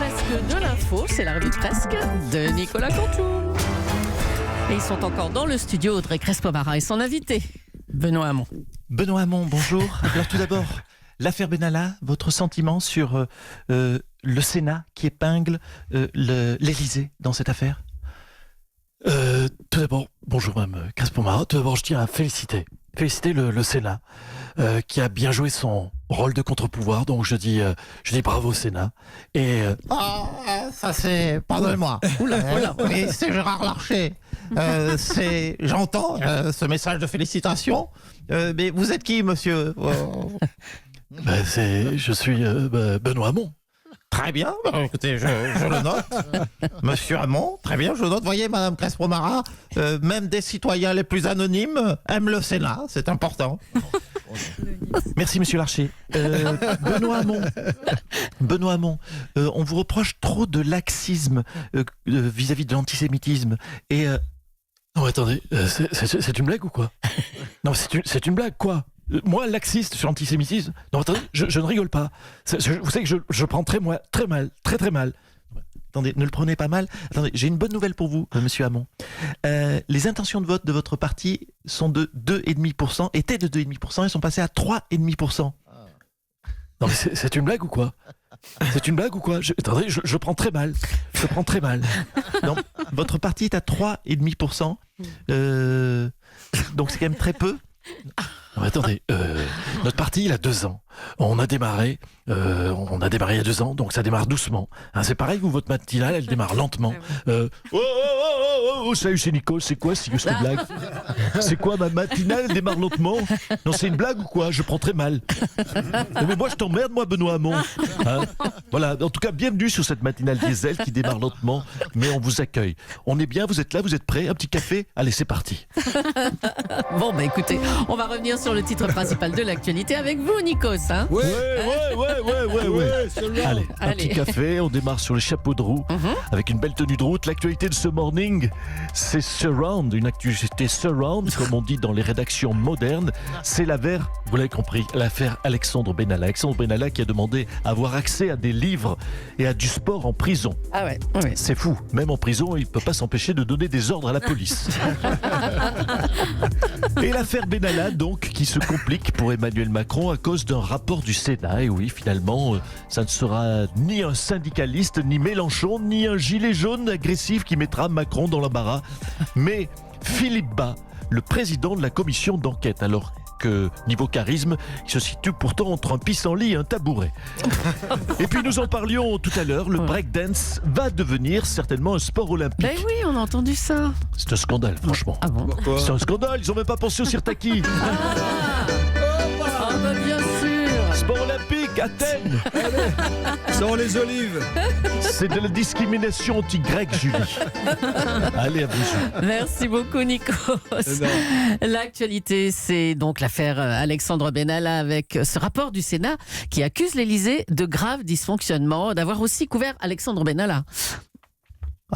presque de l'info, c'est la revue de presque de Nicolas Cantou. Et ils sont encore dans le studio, Audrey Crespo-Mara et son invité, Benoît Hamon. Benoît Hamon, bonjour. Alors tout d'abord, l'affaire Benalla, votre sentiment sur le Sénat qui épingle l'Élysée dans cette affaire? Tout d'abord, bonjour Mme Crespo-Mara. Tout d'abord, je tiens à féliciter le Sénat qui a bien joué son rôle de contre-pouvoir. Donc je dis bravo au Sénat. Et ça c'est... Pardonnez-moi. Oui, c'est Gérard Larcher. J'entends ce message de félicitations. Mais vous êtes qui, monsieur? je suis Benoît Hamon. Très bien, écoutez, je le note. Monsieur Hamon, très bien, je le note. Vous voyez, Madame Crespo-Mara, même des citoyens les plus anonymes aiment le Sénat, c'est important. Merci Monsieur Larcher. Benoît Hamon, on vous reproche trop de laxisme vis-à-vis de l'antisémitisme. Et Non, attendez, c'est une blague ou quoi? Non, c'est une blague, quoi? Moi, laxiste sur l'antisémitisme? Non, attendez, je ne rigole pas. Vous savez que je prends très mal. attendez, ne le prenez pas mal. Attendez, j'ai une bonne nouvelle pour vous, Monsieur Hamon. Les intentions de vote de votre parti sont de 2,5%, étaient de 2,5%, elles sont passées à 3,5%. Non, mais c'est une blague ou quoi? C'est une blague ou quoi? Attendez, je prends très mal. Je prends très mal. Non, votre parti est à 3,5%. Donc c'est quand même très peu. Non, attendez, notre parti, il a 2 ans. On a démarré il y a 2 ans, donc ça démarre doucement. Hein, c'est pareil, vous, votre matinale, elle démarre lentement. Salut, c'est Nico, c'est quoi cette blague? C'est quoi ma matinale, elle démarre lentement? Non, c'est une blague ou quoi? Je prends très mal. Non, mais moi, je t'emmerde, moi, Benoît Hamon. Hein, voilà, en tout cas, bienvenue sur cette matinale diesel qui démarre lentement, mais on vous accueille. On est bien, vous êtes là, vous êtes prêts? Un petit café? Allez, c'est parti. Bon, bah écoutez, on va revenir sur le titre principal de l'actualité avec vous, Nikos. Hein, Ouais. Allez, un petit café, on démarre sur les chapeaux de roue avec une belle tenue de route. L'actualité de ce morning, c'est Surround, une actualité Surround, comme on dit dans les rédactions modernes. C'est l'affaire, vous l'avez compris, l'affaire Alexandre Benalla. Alexandre Benalla qui a demandé à avoir accès à des livres et à du sport en prison. Ah ouais, oui. C'est fou, même en prison, il ne peut pas s'empêcher de donner des ordres à la police. Et l'affaire Benalla, donc, qui se complique pour Emmanuel Macron à cause d'un rapport du Sénat. Et oui, finalement, ça ne sera ni un syndicaliste, ni Mélenchon, ni un gilet jaune agressif qui mettra Macron dans l'embarras, mais Philippe Bas, le président de la commission d'enquête. Alors que, niveau charisme, il se situe pourtant entre un pissenlit et un tabouret. Et puis nous en parlions tout à l'heure, le breakdance va devenir certainement un sport olympique. Ben oui, on a entendu ça. C'est un scandale, franchement. Ah bon? C'est un scandale, ils n'ont même pas pensé au Sirtaki. Ah bah bien sûr. Sport olympique, Athènes. Sans les olives. C'est de la discrimination anti-grecque, Julie. Allez, à vous. Merci beaucoup, Nikos. L'actualité, c'est donc l'affaire Alexandre Benalla avec ce rapport du Sénat qui accuse l'Élysée de graves dysfonctionnements, d'avoir aussi couvert Alexandre Benalla.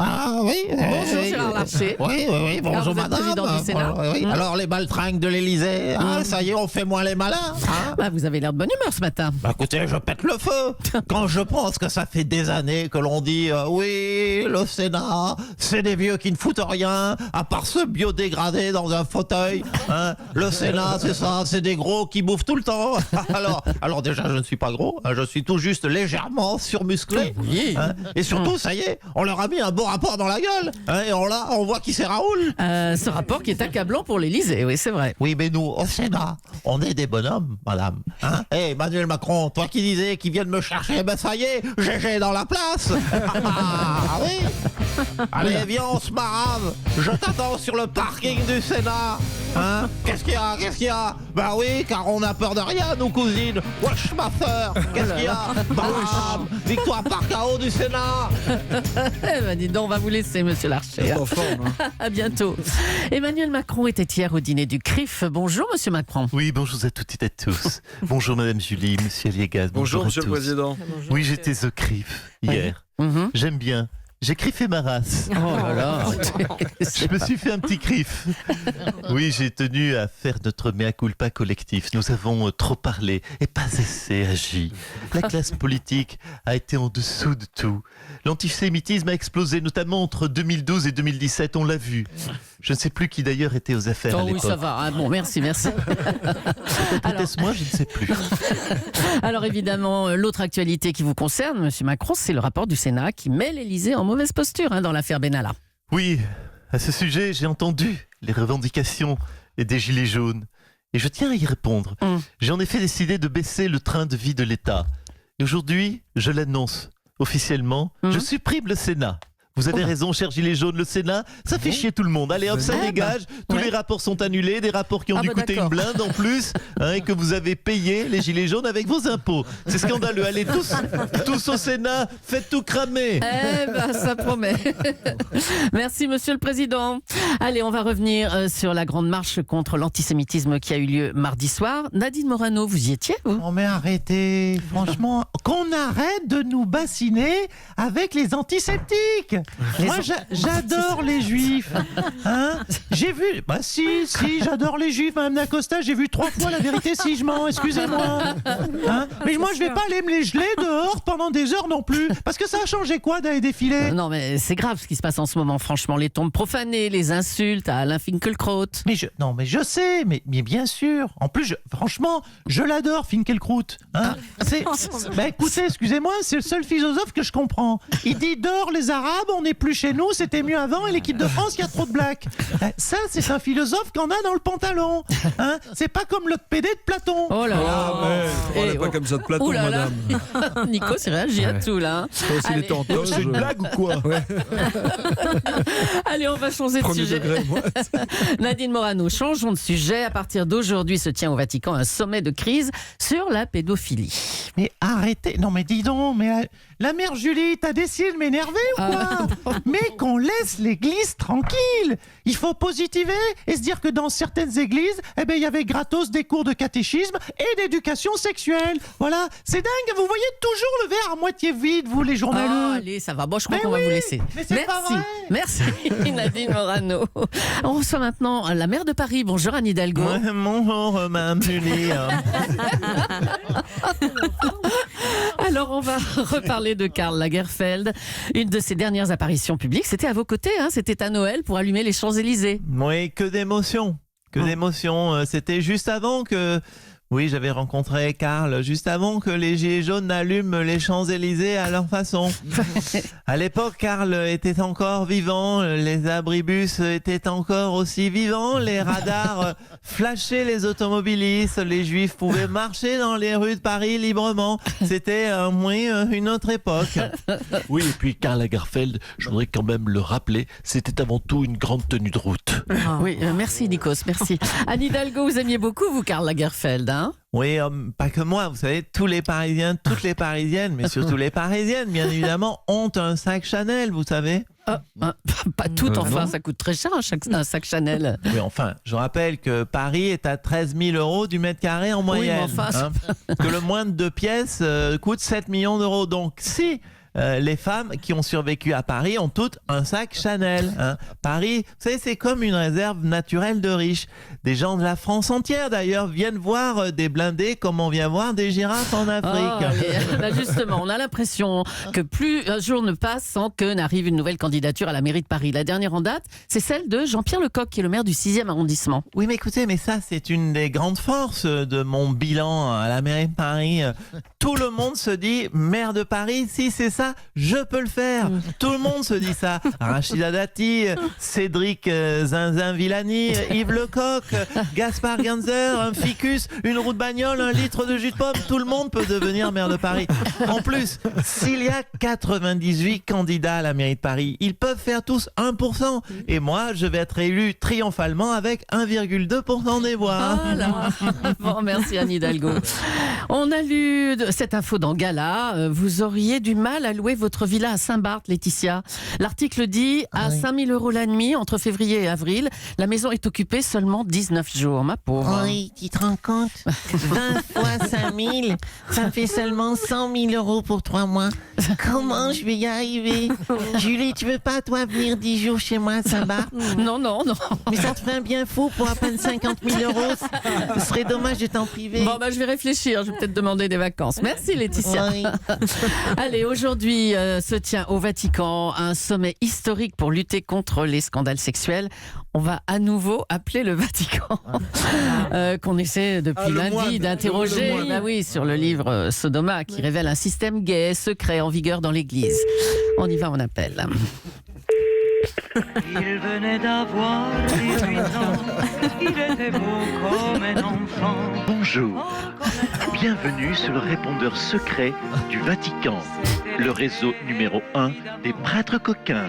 Ah oui. Bonjour Gérard Larcher. Oui, bonjour vous êtes madame. président du Sénat. Oui. Alors les baltringues de l'Élysée, ça y est, on fait moins les malins. Hein, Bah, vous avez l'air de bonne humeur ce matin. bah, écoutez, je pète le feu. Quand je pense que ça fait des années que l'on dit oui, le Sénat, c'est des vieux qui ne foutent rien, à part se biodégrader dans un fauteuil. Hein. Le Sénat, c'est ça, c'est des gros qui bouffent tout le temps. Alors déjà, je ne suis pas gros, hein, je suis tout juste légèrement surmusclé. Oui. Hein. Et surtout, ça y est, on leur a mis un bon rapport dans la gueule. Hein, et on voit qui c'est Raoul. Ce rapport qui est accablant pour l'Élysée, oui, c'est vrai. Oui, mais nous, au Sénat, on est des bonhommes, madame. Hein? Emmanuel Macron, toi qui disais qu'il vient de me chercher, ben ça y est, GG dans la place. Ah oui. Allez, viens, on se marave. Je t'attends sur le parking du Sénat. Hein? Qu'est-ce qu'il y a? Bah oui, car on a peur de rien, nous cousines. Wesh, ma sœur. Qu'est-ce qu'il y a? Bam! Victoire par KO du Sénat. Eh ben, dis donc, on va vous laisser, monsieur Larcher. En forme, hein. À bientôt. Emmanuel Macron était hier au dîner du CRIF. Bonjour, monsieur Macron. Oui, bonjour à toutes et à tous. Bonjour Madame Julie, Monsieur Aliégas. Bonjour, à Monsieur le tous. Président. Oui, j'étais au CRIF hier. Mhm. J'aime bien J'ai criffé ma race. Oh là là. Je me suis fait un petit criff. Oui, j'ai tenu à faire notre mea culpa collectif. Nous avons trop parlé et pas assez agi. La classe politique a été en dessous de tout. L'antisémitisme a explosé, notamment entre 2012 et 2017, on l'a vu. Je ne sais plus qui d'ailleurs était aux affaires à Oh oui, l'époque. ça va. Ah, bon, merci. Alors, Était-ce moi, je ne sais plus. alors évidemment, l'autre actualité qui vous concerne, Monsieur Macron, c'est le rapport du Sénat qui met l'Élysée en mauvaise posture dans l'affaire Benalla. Oui, à ce sujet, j'ai entendu les revendications des Gilets jaunes. Et je tiens à y répondre. J'ai en effet décidé de baisser le train de vie de l'État. Et aujourd'hui, je l'annonce officiellement, je supprime le Sénat. Vous avez raison, cher Gilets jaunes, le Sénat, ça fait chier tout le monde. Allez hop, ça dégage. Tous les rapports sont annulés, des rapports qui ont dû coûter une blinde en plus, et que vous avez payé, les Gilets jaunes, avec vos impôts. C'est scandaleux. Allez, tous au Sénat, faites tout cramer. Eh ben, ça promet. Merci, Monsieur le Président. Allez, on va revenir sur la grande marche contre l'antisémitisme qui a eu lieu mardi soir. Nadine Morano, vous y étiez, vous? Oh mais arrêtez, franchement, qu'on arrête de nous bassiner avec les antiseptiques. Moi j'adore les juifs. Hein, j'ai vu, bah si, j'adore les juifs, Madame Dacosta, j'ai vu 3 fois La Vérité si je mens, excusez-moi. Hein, mais moi je vais pas aller me les geler dehors pendant des heures non plus, parce que ça a changé quoi d'aller défiler? Non, mais c'est grave ce qui se passe en ce moment, franchement. Les tombes profanées, les insultes à Alain Finkielkraut. Mais je sais, mais bien sûr. En plus, franchement, je l'adore, Finkielkraut. Hein. Écoutez, excusez-moi, c'est le seul philosophe que je comprends. Il dit dehors les Arabes, on n'est plus chez nous, c'était mieux avant, et l'équipe de France, il y a trop de blacks. Ça, c'est un philosophe qu'on a dans le pantalon. Hein. C'est pas comme l'autre PD de Platon. Oh là là. Ah, mais on n'est pas comme ça de Platon, Oh là là. madame. Nico, c'est réagi à tout, là. Ça aussi, Allez. les tenteuses. C'est une blague ou quoi? Allez, on va changer de Premier sujet. degré, moi. Nadine Morano, changeons de sujet. À partir d'aujourd'hui se tient au Vatican un sommet de crise sur la pédophilie. Mais arrêtez, non mais dis donc, mais la mère Julie, t'as décidé de m'énerver ou quoi? Mais qu'on laisse l'église tranquille. Il faut positiver et se dire que dans certaines églises, il y avait gratos des cours de catéchisme et d'éducation sexuelle. Voilà, c'est dingue, vous voyez toujours le verre à moitié vide, vous les journaleux. Allez, ça va. Bon, je crois Mais qu'on va oui, vous laisser. mais c'est pas vrai. Merci Nadine Morano. On reçoit maintenant la maire de Paris. Bonjour Anne Hidalgo. Bonjour, Madame Julie. Alors, on va reparler de Karl Lagerfeld. Une de ses dernières apparitions publiques, c'était à vos côtés, c'était à Noël pour allumer les Champs-Élysées. Oui, que d'émotions. Que d'émotions. C'était juste avant que... Oui, j'avais rencontré Karl juste avant que les Gilets jaunes n'allument les Champs-Élysées à leur façon. À l'époque, Karl était encore vivant, les abribus étaient encore aussi vivants, les radars flashaient les automobilistes, les juifs pouvaient marcher dans les rues de Paris librement. C'était une autre époque. Oui, et puis Karl Lagerfeld, je voudrais quand même le rappeler, c'était avant tout une grande tenue de route. Oui, merci Nikos, merci. Anne Hidalgo, vous aimiez beaucoup, vous, Karl Lagerfeld, Oui, pas que moi, vous savez, tous les Parisiens, toutes les Parisiennes, mais surtout les Parisiennes, bien évidemment, ont un sac Chanel, vous savez. Pas tout, enfin, ça coûte très cher un sac Chanel. Oui, enfin, je rappelle que Paris est à 13 000 € du mètre carré en moyenne. Oui, mais enfin, que le moindre de pièces coûte 7 millions d'euros. Donc, si les femmes qui ont survécu à Paris ont toutes un sac Chanel. Paris, vous savez, c'est comme une réserve naturelle de riches. Des gens de la France entière, d'ailleurs, viennent voir des blindés comme on vient voir des girafes en Afrique. Là, justement, on a l'impression que plus un jour ne passe sans que n'arrive une nouvelle candidature à la mairie de Paris. La dernière en date, c'est celle de Jean-Pierre Lecoq, qui est le maire du 6e arrondissement. Oui, mais écoutez, mais ça, c'est une des grandes forces de mon bilan à la mairie de Paris. Tout le monde se dit, maire de Paris, si c'est ça, je peux le faire. Tout le monde se dit ça. Rachida Dati, Cédric Zinzin Villani, Yves Lecoq, Gaspard Ganzer, un ficus, une roue de bagnole, un litre de jus de pomme. Tout le monde peut devenir maire de Paris. En plus, s'il y a 98 candidats à la mairie de Paris, ils peuvent faire tous 1%. Et moi, je vais être élu triomphalement avec 1,2% des voix. Voilà. Bon, merci Anne Hidalgo. On a lu cette info dans Gala. Vous auriez du mal à louer votre villa à Saint-Barth, Laetitia. L'article dit à 5 000 € la nuit entre février et avril. La maison est occupée seulement 19 jours, ma pauvre. Oui, tu te rends compte 20 fois 5 000, ça fait seulement 100 000 € pour 3 mois. Comment je vais y arriver? Julie, tu veux pas, toi, venir 10 jours chez moi à Saint-Barth? Non. Mais ça te ferait un bien fou pour à peine 50 000 €. Ce serait dommage de t'en priver. Bon, je vais réfléchir. Je vais peut-être demander des vacances. Merci, Laetitia. Oui. Allez, aujourd'hui se tient au Vatican un sommet historique pour lutter contre les scandales sexuels. On va à nouveau appeler le Vatican, qu'on essaie depuis le lundi moine, d'interroger le moine. sur le livre Sodoma, qui révèle un système gay secret en vigueur dans l'Église. On y va, on appelle. Il venait d'avoir 18 ans, il était beau comme un enfant. Bonjour, bienvenue sur le répondeur secret du Vatican, le réseau numéro 1 des prêtres coquins.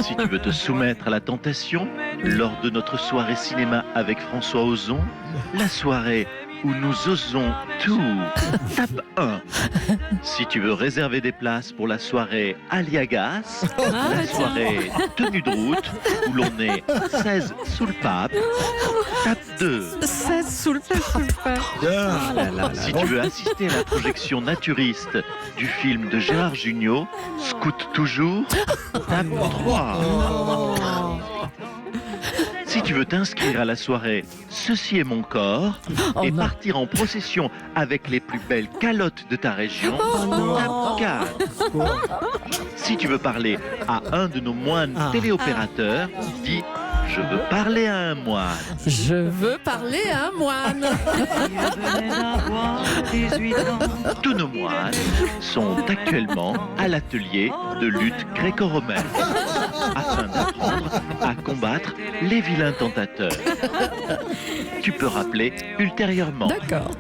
Si tu veux te soumettre à la tentation, lors de notre soirée cinéma avec François Ozon, la soirée où nous osons tout, tape 1. Si tu veux réserver des places pour la soirée Aliagas, la soirée tenue de route, où l'on est 16 sous le pape, tape 2. 16 sous le pape. Si tu veux assister à la projection naturiste du film de Gérard Jugnot, Scout toujours, tape 3. Si tu veux t'inscrire à la soirée Ceci est mon corps et partir en procession avec les plus belles calottes de ta région, tape 4. Si tu veux parler à un de nos moines téléopérateurs, dis « Je veux parler à un moine ». Je veux parler à un moine. Il venait d'avoir 18 ans. Tous nos moines sont actuellement à l'atelier de lutte gréco-romaine afin d'apprendre à combattre les vilains tentateurs. Tu peux rappeler ultérieurement. D'accord.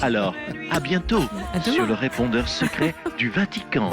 Alors, à bientôt À demain. sur le répondeur secret du Vatican.